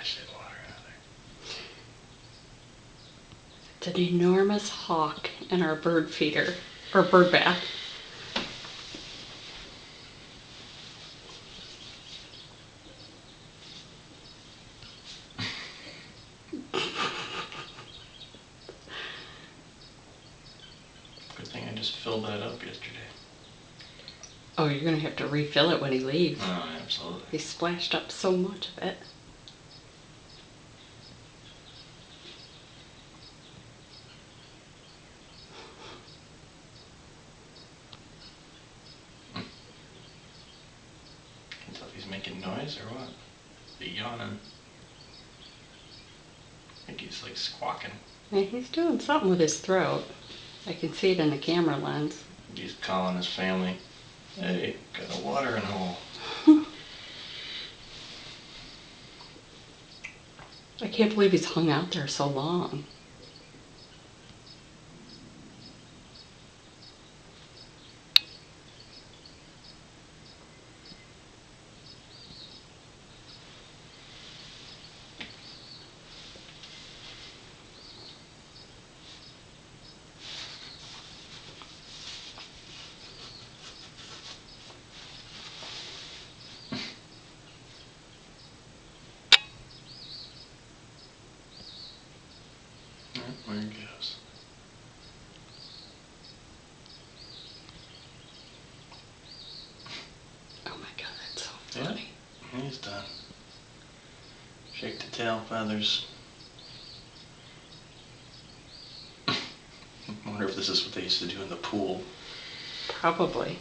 splash that water out of there. It's an enormous hawk in our bird feeder, or bird bath. Good thing I just filled that up yesterday. Oh, you're going to have to refill it when he leaves. Oh, absolutely. He splashed up so much of it. Can't tell if he's making noise or what. Is he yawning? I think he's like squawking. Yeah, he's doing something with his throat. I can see it in the camera lens. He's calling his family. Hey, got a watering hole. I can't believe he's hung out there so long. There he goes. Oh my god, that's so funny. Yeah, he's done. Shake the tail feathers. I wonder if this is what they used to do in the pool. Probably.